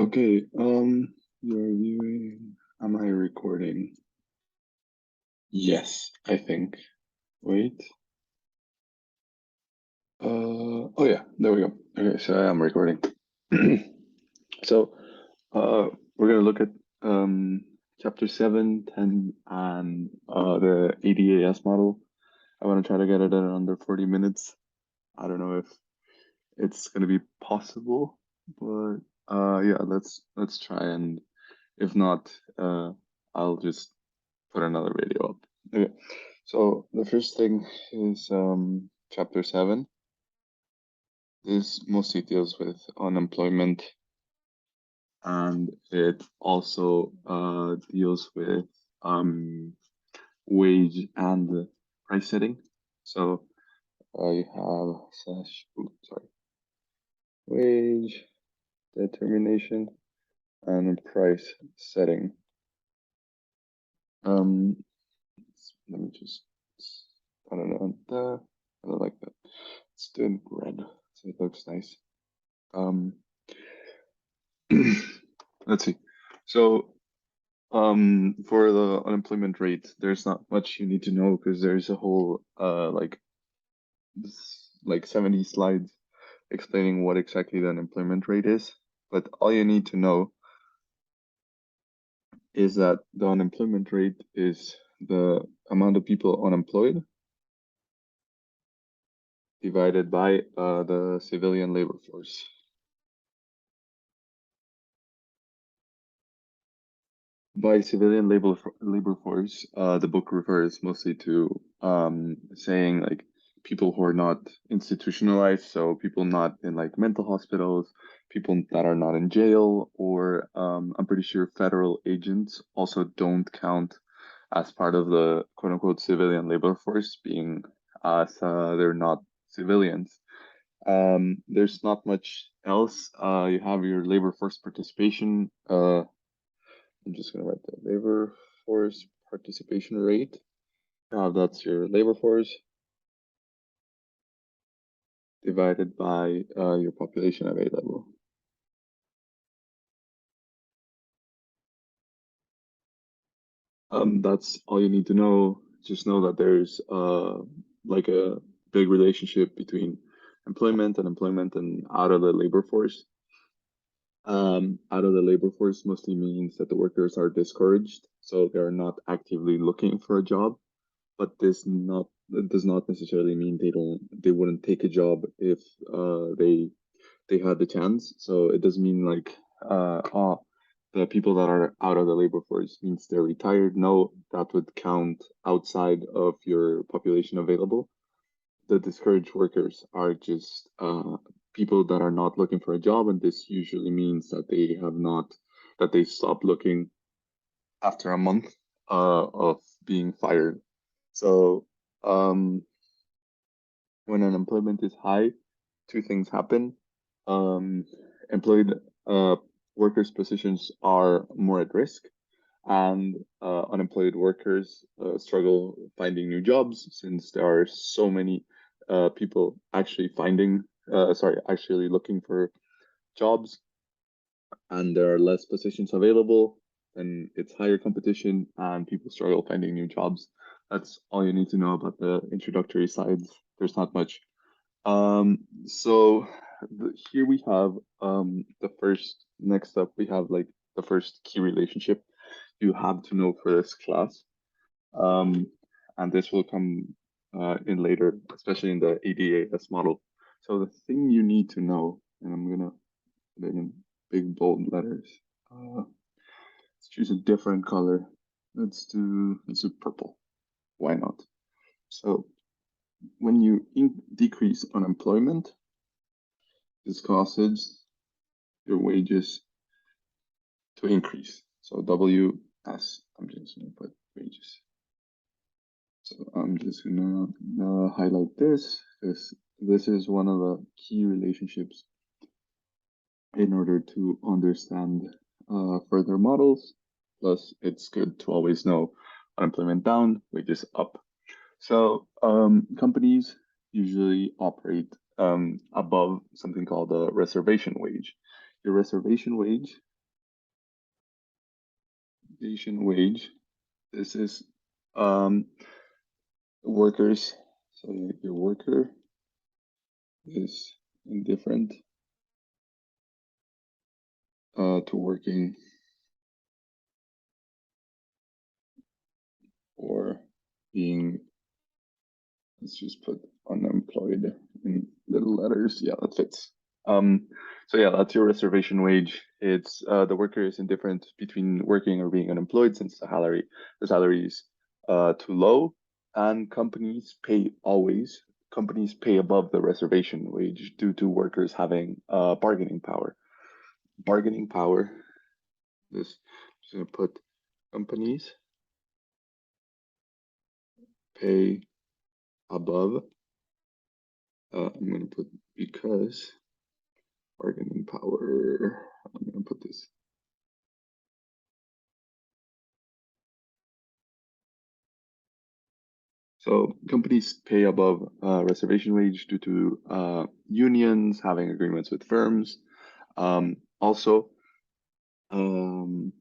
Okay, you're viewing. Am I recording? Yes, I think. Wait. Oh yeah, there we go. Okay, so I am recording. So, we're gonna look at chapter 7, 10, and the ADAS model. I want to try to get it in under 40 minutes. I don't know if it's gonna be possible, but yeah, let's try, and if not, I'll just put another video up. Okay, so the first thing is chapter 7. This mostly deals with unemployment, and it also deals with wage and price setting. So you have wage determination and price setting. Um, Let me just put it on there. I don't like that. Let's do it in red so it looks nice. Um, let's see. So, for the unemployment rate, there's not much you need to know because there's a whole like 70 slides explaining what exactly the unemployment rate is. But all you need to know is that the unemployment rate is the amount of people unemployed divided by the civilian labor force. By civilian labor force, the book refers mostly to saying like people who are not institutionalized, so people not in like mental hospitals, people that are not in jail, or I'm pretty sure federal agents also don't count as part of the quote unquote civilian labor force, being as they're not civilians. There's not much else. You have your labor force participation. I'm just going to write the labor force participation rate. That's your labor force divided by your population available. That's all you need to know. Just know that there's like a big relationship between employment and out of the labor force. Out of the labor force mostly means that the workers are discouraged, so they're not actively looking for a job. But that does not necessarily mean they wouldn't take a job if they had the chance. So it does mean like the people that are out of the labor force means they're retired. No, that would count outside of your population available. The discouraged workers are just people that are not looking for a job, and this usually means that they stop looking after a month of being fired. So um, when unemployment is high, two things happen. Um, Employed workers' positions are more at risk, and unemployed workers struggle finding new jobs since there are so many people actually looking for jobs, and there are less positions available, and it's higher competition, and people struggle finding new jobs. That's all you need to know about the introductory slides. There's not much. So here we have the first, next up, we have like the first key relationship you have to know for this class. Um, and this will come in later, especially in the ADAS model. So the thing you need to know, and I'm gonna put it in big bold letters. Let's choose a different color. Let's do purple. Why not? So when you decrease unemployment, this causes your wages to increase. So WS, I'm just gonna put wages. So I'm just gonna highlight this. This is one of the key relationships in order to understand further models. Plus, it's good to always know unemployment down, wages up. So companies usually operate above something called a reservation wage. Your reservation wage reservation wage. This is workers. So your worker is indifferent to working or being, let's just put unemployed in little letters. Yeah, that fits. Um, so yeah, that's your reservation wage. It's the worker is indifferent between working or being unemployed since the salary is too low, and companies pay above the reservation wage due to workers having bargaining power. Bargaining power. This just gonna put companies pay above. I'm gonna put because bargaining power. I'm gonna put this. So companies pay above reservation wage due to unions having agreements with firms. Also, um,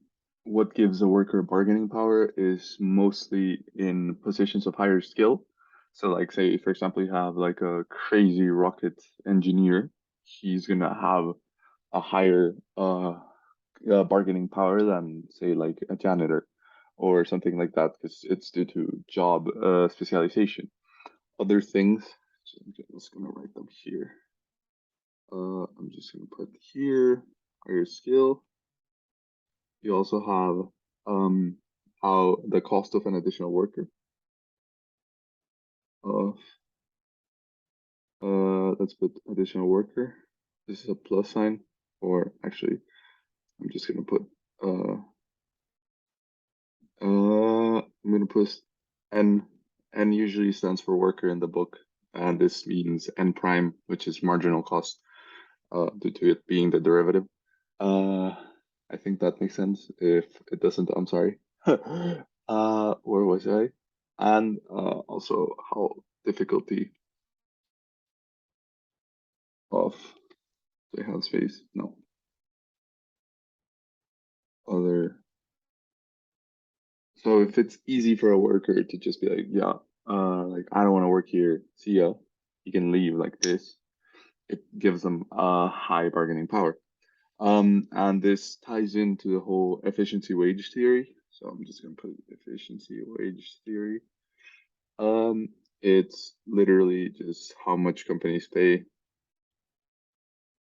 what gives a worker bargaining power is mostly in positions of higher skill. So, like, say, for example, you have like a crazy rocket engineer, he's gonna have a higher bargaining power than, say, like a janitor or something like that, because it's due to job specialization. Other things, so I'm just gonna write them here. I'm just gonna put here higher skill. You also have how the cost of an additional worker of let's put additional worker. This is a plus sign, or actually, I'm just gonna put I'm gonna put n. N usually stands for worker in the book, and this means n prime, which is marginal cost, due to it being the derivative. Uh, I think that makes sense. If it doesn't, I'm sorry. Where was I? And also how difficulty of the hand space. No, other. So if it's easy for a worker to just be like, yeah, like I don't want to work here. See ya. You can leave like this. It gives them a high bargaining power. And this ties into the whole efficiency wage theory. So I'm just gonna put efficiency wage theory. Um, it's literally just how much companies pay,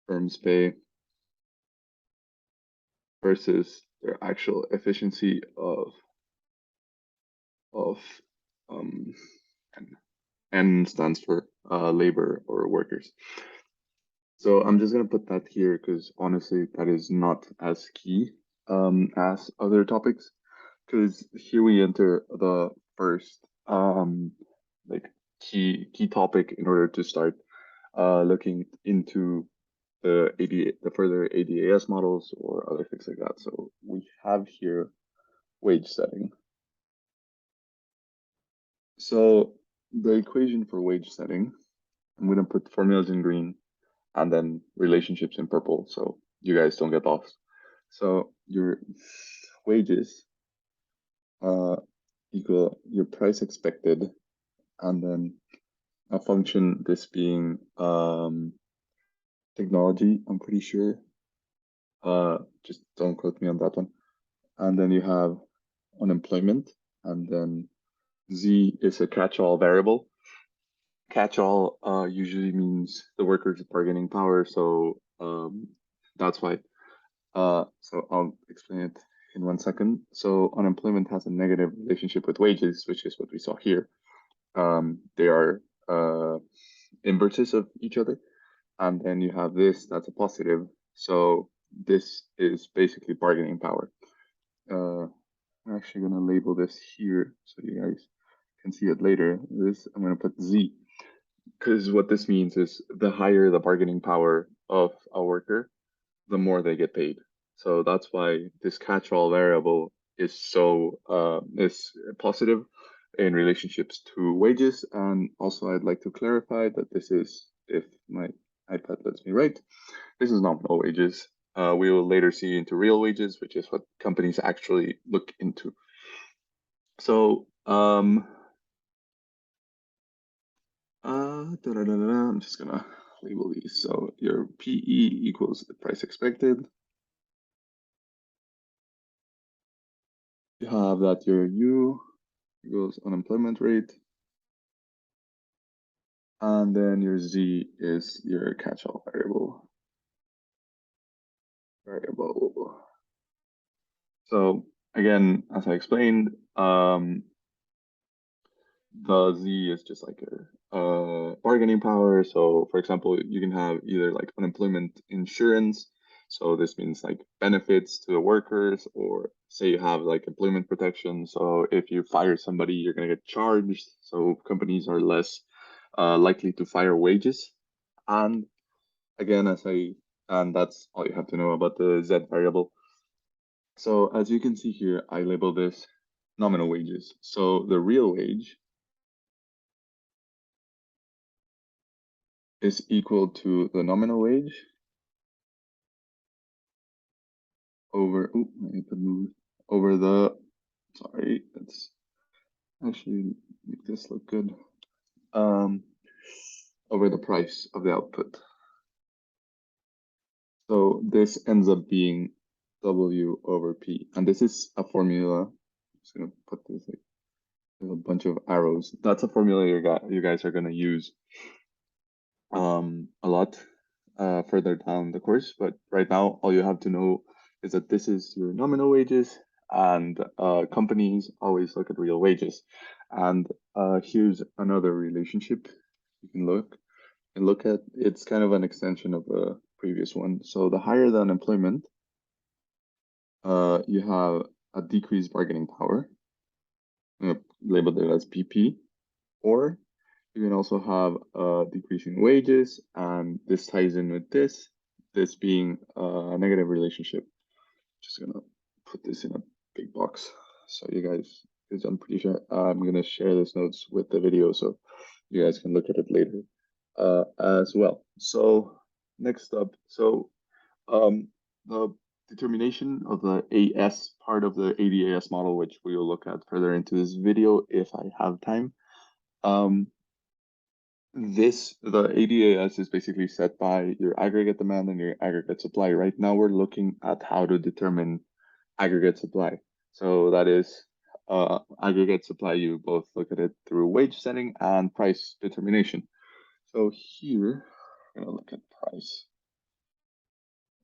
firms pay, versus their actual efficiency of um N. N stands for labor or workers. So I'm just gonna put that here because honestly, that is not as key as other topics. Because here we enter the first like key topic in order to start looking into the further ADAS models or other things like that. So we have here wage setting. So the equation for wage setting, I'm gonna put formulas in green and then relationships in purple, so you guys don't get lost. So your wages uh, equal your price expected, and then a function, this being technology, I'm pretty sure. Just don't quote me on that one. And then you have unemployment, and then Z is a catch-all variable. Catch-all usually means the worker's bargaining power, so that's why. So I'll explain it in 1 second. So unemployment has a negative relationship with wages, which is what we saw here. They are inverses of each other. And then you have this, that's a positive. So this is basically bargaining power. I'm actually going to label this here so you guys can see it later. This, I'm going to put Z, because what this means is the higher the bargaining power of a worker, the more they get paid. So that's why this catch-all variable is positive in relationships to wages. And also, I'd like to clarify that this is, if my iPad lets me write, this is nominal wages. we will later see into real wages, which is what companies actually look into. So I'm just gonna label these. So your PE equals the price expected. You have that your U equals unemployment rate. And then your Z is your catch-all variable. So again, as I explained, the Z is just like a bargaining power. So for example, you can have either like unemployment insurance. So this means like benefits to the workers, or say you have like employment protection. So if you fire somebody, you're gonna get charged. So companies are less likely to fire wages. And again, and that's all you have to know about the Z variable. So as you can see here, I label this nominal wages. So the real wage is equal to the nominal wage over, I need to move, over the, sorry, let's actually make this look good. Over the price of the output. So this ends up being W over P. And this is a formula. I'm just gonna put this like a bunch of arrows. That's a formula you guys are gonna use a lot further down the course. But right now, all you have to know is that this is your nominal wages, and companies always look at real wages. And here's another relationship you can look at. It's kind of an extension of the previous one. So the higher the unemployment, you have a decreased bargaining power. I'm gonna label it as PP, or you can also have decreasing wages, and this ties in with this being a negative relationship. Just gonna put this in a big box so you guys, because I'm pretty sure I'm gonna share this notes with the video so you guys can look at it later as well. So next up, so the determination of the AS part of the ADAS model, which we will look at further into this video if I have time. The ADAS is basically set by your aggregate demand and your aggregate supply. Right now, we're looking at how to determine aggregate supply. So that is aggregate supply, you both look at it through wage setting and price determination. So here, I'm gonna look at price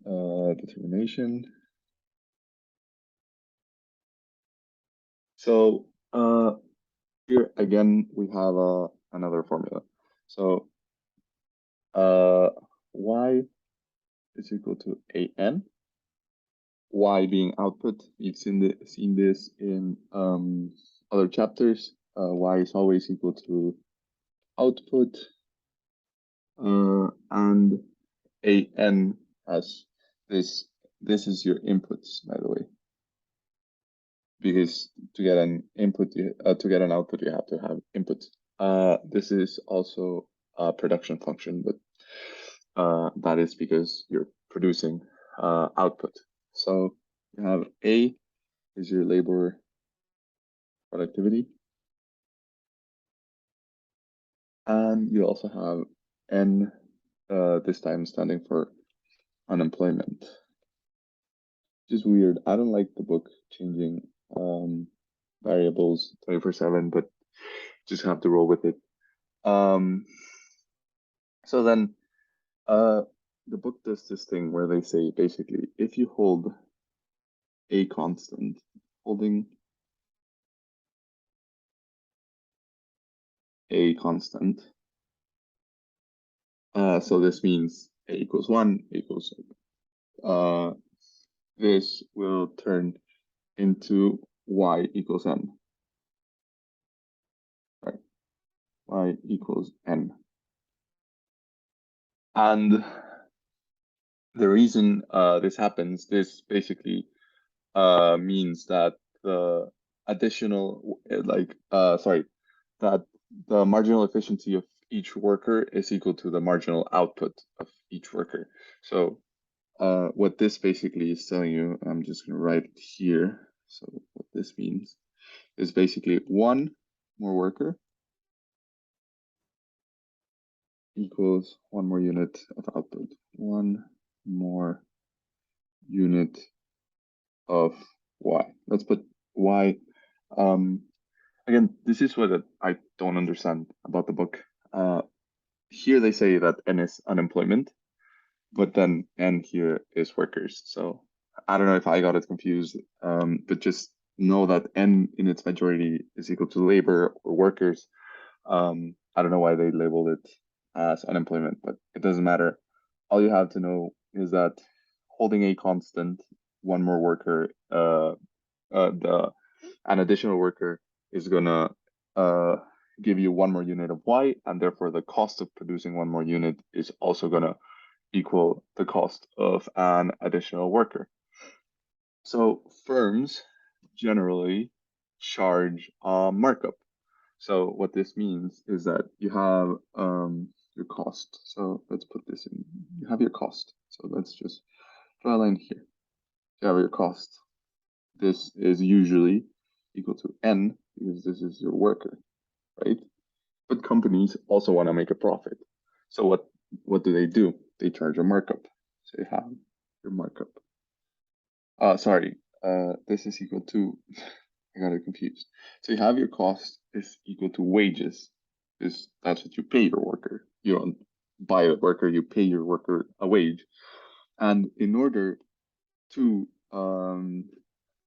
determination. So here again, we have another formula. So Y is equal to AN. Y being output. You've seen this in other chapters. Y is always equal to output, and AN as this. This is your inputs, by the way, because to get an input, to get an output, you have to have inputs. This is also a production function, but that is because you're producing output. So you have A is your labor productivity, and you also have N, this time standing for unemployment. Which is weird. I don't like the book changing variables 24/7, but just have to roll with it. So then the book does this thing where they say basically if you hold a constant, holding a constant, so this means a equals 1 equals this will turn into y equals n, right? Y equals n. And the reason this happens, this basically means that the additional, that the marginal efficiency of each worker is equal to the marginal output of each worker. So what this basically is telling you, I'm just going to write it here. So what this means is basically one more worker equals one more unit of output. One more unit of Y. Let's put Y. Again, this is what I don't understand about the book. Here they say that N is unemployment, but then N here is workers. So I don't know if I got it confused, but just know that N in its majority is equal to labor or workers. I don't know why they labeled it as unemployment, but it doesn't matter. All you have to know is that holding a constant, one more worker, an additional worker is gonna give you one more unit of Y, and therefore the cost of producing one more unit is also gonna equal the cost of an additional worker. So firms generally charge a markup. So what this means is that you have your cost. So let's put this in. You have your cost. So let's just draw a line here. You have your cost. This is usually equal to N because this is your worker, right? But companies also want to make a profit. So what do? They charge a markup. So you have your markup. Sorry, this is equal to, I got it confused. So you have your cost is equal to wages, because that's what you pay your worker. You don't buy a worker, you pay your worker a wage. And in order to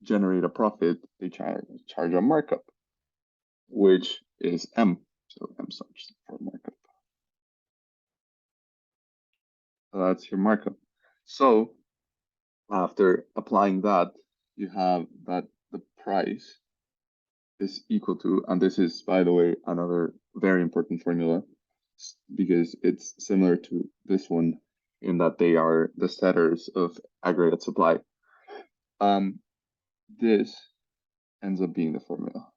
generate a profit, they charge a markup, which is M. So M stands for markup. So that's your markup. So after applying that, you have that the price is equal to, and this is, by the way, another very important formula because it's similar to this one in that they are the setters of aggregate supply. This ends up being the formula,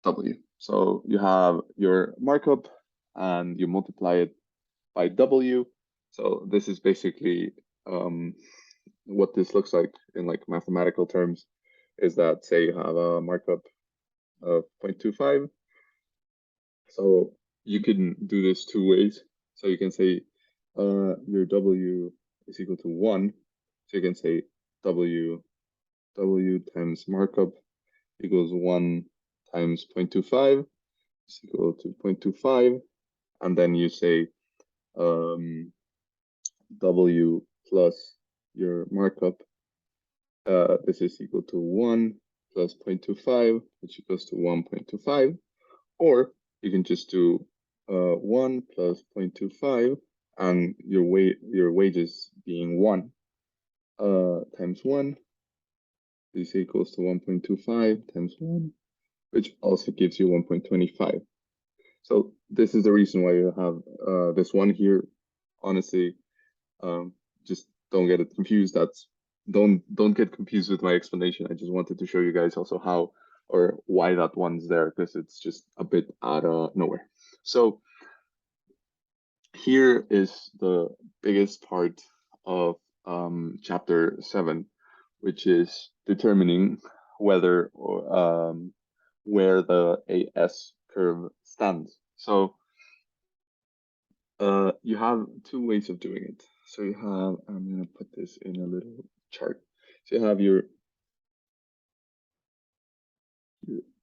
W. So you have your markup and you multiply it by W. So this is basically what this looks like in like mathematical terms is that say you have a markup of 0.25. So you can do this two ways. So you can say your W is equal to 1. So you can say W times markup equals 1 times 0.25 is equal to 0.25. And then you say W plus your markup. This is equal to 1 plus 0.25, which equals to 1.25. Or you can just do 1 plus 0.25 and your wages being 1 times 1 is equals to 1.25 times 1, which also gives you 1.25. So this is the reason why you have this one here. Honestly, just don't get it confused. Don't get confused with my explanation. I just wanted to show you guys also how or why that one's there because it's just a bit out of nowhere. So here is the biggest part of chapter 7, which is determining whether or where the AS curve stands. So you have two ways of doing it. So you have, I'm going to put this in a little chart. So you have I'm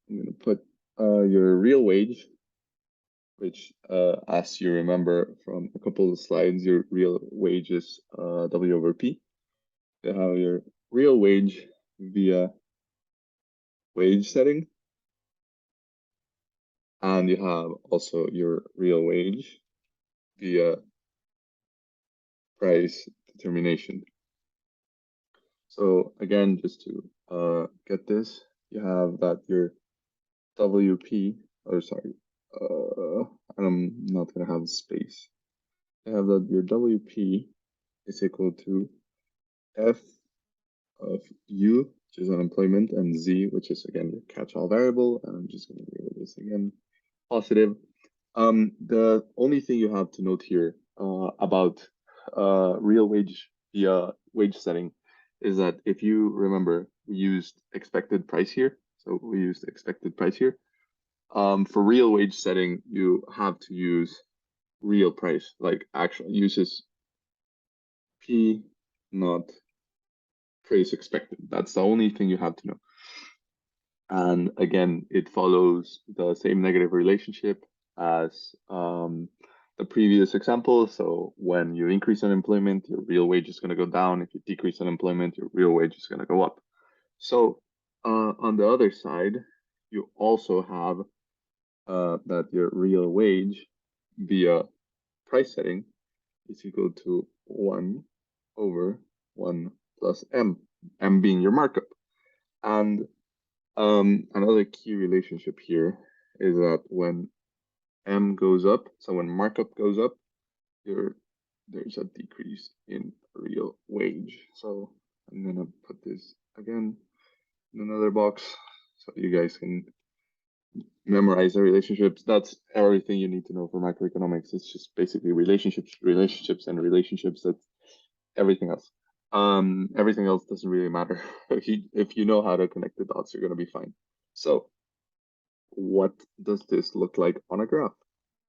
going to put your real wage, which as you remember from a couple of slides, your real wage is W over P. You have your real wage via wage setting. And you have also your real wage via price determination. So again, just to get this, you have that your WP, or sorry, I'm not gonna have space. You have that your WP is equal to F of U, which is unemployment, and Z, which is again your catch-all variable. And I'm just gonna label this again positive. The only thing you have to note here about real wage via wage setting is that if you remember, we used expected price here. So we used expected price here. For real wage setting, you have to use real price, like actual uses P, not price expected. That's the only thing you have to know. And again, it follows the same negative relationship as the previous example. So when you increase unemployment, your real wage is going to go down. If you decrease unemployment, your real wage is going to go up. So on the other side, you also have that your real wage via price setting is equal to 1 over 1 plus m, m being your markup. And another key relationship here is that when m goes up, so when markup goes up, there's a decrease in real wage. So I'm gonna put this again in another box so you guys can memorize the relationships. That's everything you need to know for macroeconomics. It's just basically relationships, relationships, and relationships. That's everything else. Everything else doesn't really matter. If you know how to connect the dots, you're gonna be fine. So what does this look like on a graph?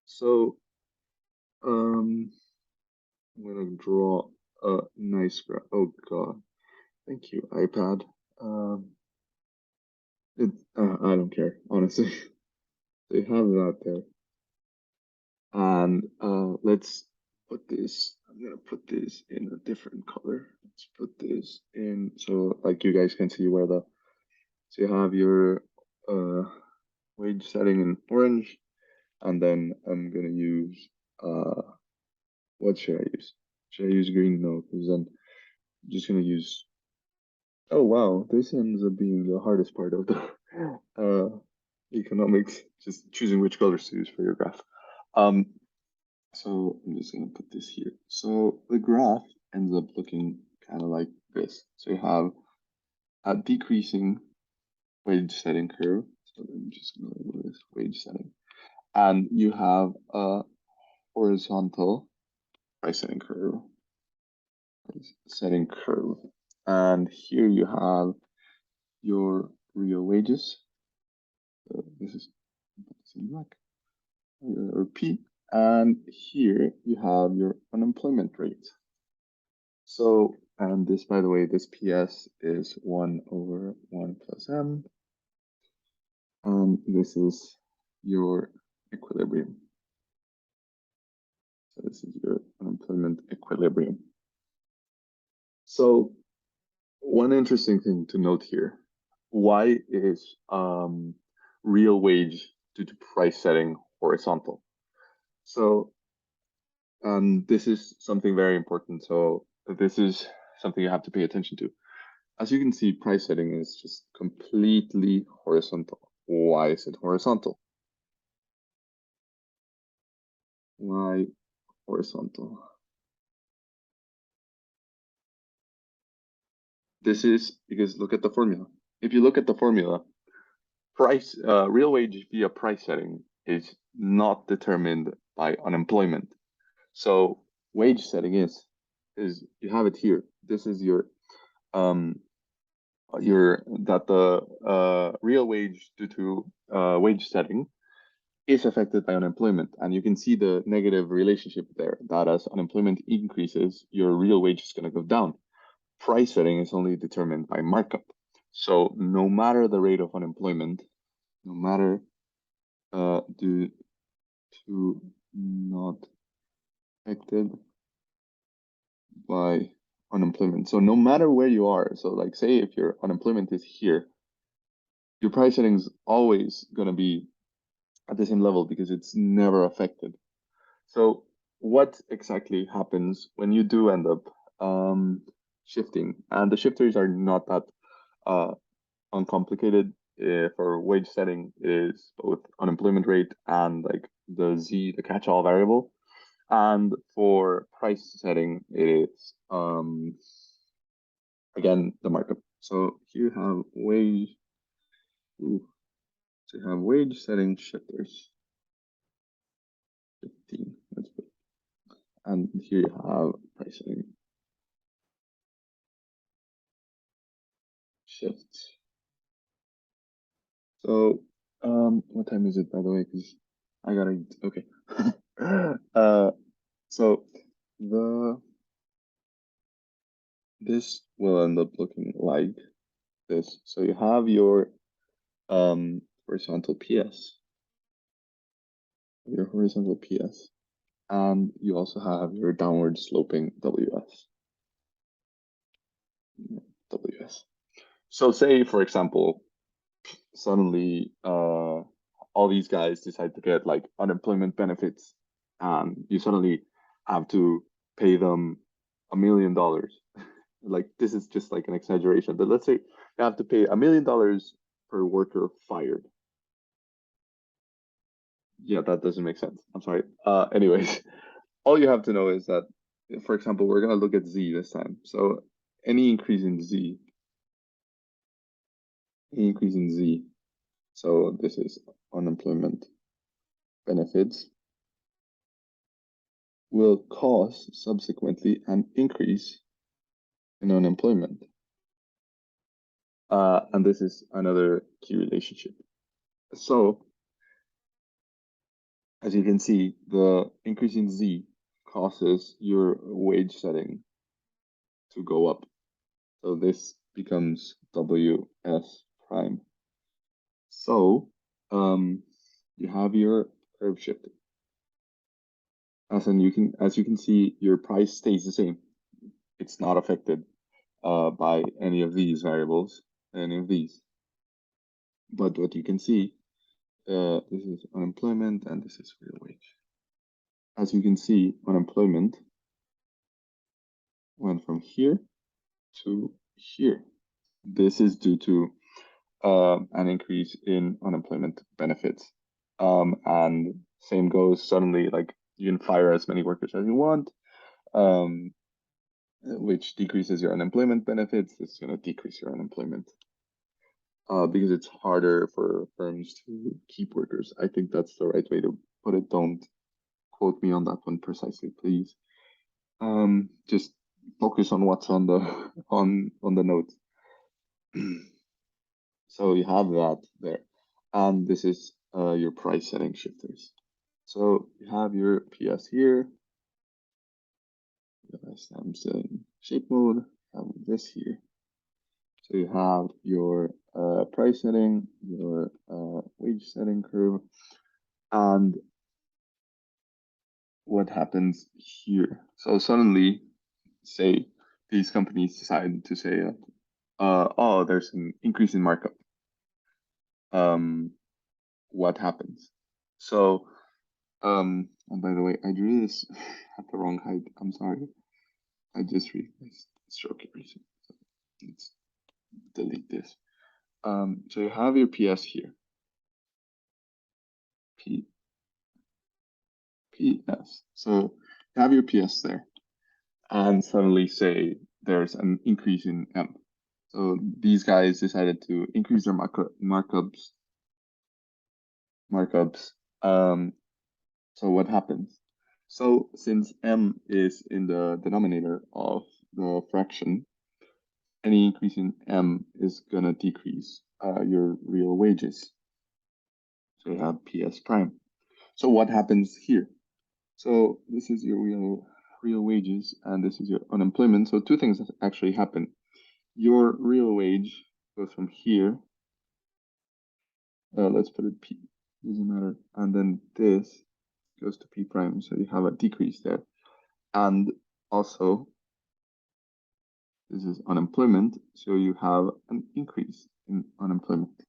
So I'm gonna draw a nice graph. Oh God, thank you, iPad. I don't care, honestly. They have that there. And let's put this, I'm gonna put this in a different color. Let's put this in, so like you guys can see where so you have your wage setting in orange, and then I'm gonna use, what should I use? Should I use green? No, because then I'm just gonna use, oh wow, this ends up being the hardest part of the economics, just choosing which colors to use for your graph. So I'm just gonna put this here. So the graph ends up looking kind of like this. So you have a decreasing wage setting curve. So I'm just gonna label this wage setting. And you have a horizontal price setting curve. And here you have your real wages. So this is in black, or P. And here you have your unemployment rate. So, and this, by the way, this PS is 1 over 1 plus m. This is your equilibrium. So this is your unemployment equilibrium. So one interesting thing to note here, why is real wage due to price setting horizontal? So this is something very important. So this is something you have to pay attention to. As you can see, price setting is just completely horizontal. Why is it horizontal? Why horizontal? This is because look at the formula. If you look at the formula, real wage via price setting is not determined by unemployment. So wage setting is you have it here. This is um that the real wage due to wage setting is affected by unemployment. And you can see the negative relationship there, that as unemployment increases, your real wage is going to go down. Price setting is only determined by markup. So no matter the rate of unemployment, no matter due to not affected by unemployment. So no matter where you are, so like say if your unemployment is here, your price setting is always going to be at the same level because it's never affected. So what exactly happens when you do end up shifting? And the shifters are not that uncomplicated. For wage setting is both unemployment rate and like the Z, the catch-all variable. And for price setting, it is again the markup. So here you have wage. So you have wage setting shifters. 15. Let's put, and here you have price setting. shifts. So, what time is it, by the way? Because I gotta eat. Okay. So the this will end up looking like this. So you have your horizontal PS, and you also have your downward sloping WS. So say, for example, suddenly all these guys decide to get like unemployment benefits, and you suddenly have to pay them $1 million. Like this is just like an exaggeration, but let's say you have to pay $1 million per worker fired. Yeah, that doesn't make sense. I'm sorry. Anyways, all you have to know is that, for example, we're gonna look at Z this time. So any increase in Z, so this is unemployment benefits, will cause subsequently an increase in unemployment. And this is another key relationship. So as you can see, the increase in Z causes your wage setting to go up. So this becomes WS prime. So you have your curve shifting. As you can see, your price stays the same. It's not affected by any of these variables, any of these. But what you can see, this is unemployment and this is real wage. As you can see, unemployment went from here to here. This is due to an increase in unemployment benefits. And same goes suddenly, like you can fire as many workers as you want, which decreases your unemployment benefits. It's going to decrease your unemployment because it's harder for firms to keep workers. I think that's the right way to put it. Don't quote me on that one precisely, please. Just focus on what's on the on the notes. So you have that there, and this is your price setting shifters. So you have your PS here. I'm setting shape mode. I have this here. So you have your price setting, your wage setting curve, and what happens here. So suddenly, say these companies decide to say, oh, there's an increase in markup. What happens? So, and by the way, I drew this at the wrong height. I'm sorry. I just realized stroke erasing. So let's delete this. So you have your PS here. PS. So you have your PS there, and suddenly say there's an increase in M. So these guys decided to increase their markups. So what happens? So since M is in the denominator of the fraction, any increase in M is gonna decrease your real wages. So you have PS prime. So what happens here? So this is your real wages, and this is your unemployment. So two things actually happen. Your real wage goes from here. Let's put it P, doesn't matter. And then this goes to P prime. So you have a decrease there. And also, this is unemployment. So you have an increase in unemployment.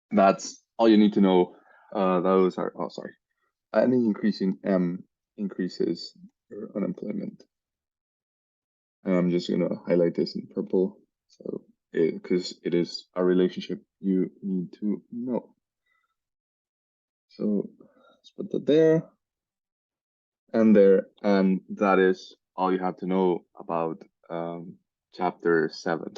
That's all you need to know. Those are, oh, sorry. Any increase in M increases your unemployment. And I'm just gonna highlight this in purple, so because it is a relationship you need to know. So let's put that there and there, and that is all you have to know about chapter 7.